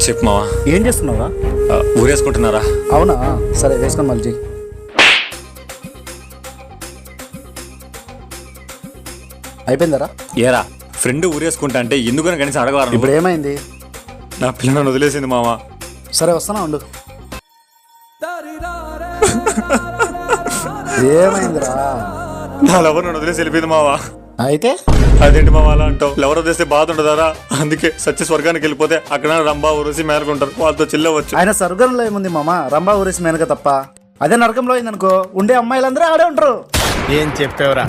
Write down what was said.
చెప్పు మావా. ఏం చేస్తున్నావా? ఊరేసుకుంటున్నారా? అవునా, సరే వేసుకొని మళ్ళీ చెయ్యి. అయిపోయిందరా? ఏరా ఫ్రెండ్ ఊరేసుకుంటా అంటే ఎందుకని కనీసం అడగవారు? ఇప్పుడు ఏమైంది? నా పిల్లని వదిలేసింది మావా. సరే వస్తానా ఉండు. ఏమైందిరా? నా లవర్ నన్ను వదిలేసి వెళ్ళిపోయింది మావా. అయితే అదేంటి మావా అలా అంటావు? లవర్ వదిలేస్తే బాధ ఉండదారా? అందుకే సత్య స్వర్గానికి వెళ్ళిపోతే అక్కడ రంభా ఊరేసి మేలుకుంటారు, వాళ్ళతో చిల్లవచ్చు. ఆయన స్వర్గంలో ఏముంది మామ, రంభా ఊరేసి మేనక తప్ప. అదే నరకంలో అయిందనుకో, ఉండే అమ్మాయిలందరూ ఆడే ఉంటారు. ఏం చెప్పావురా?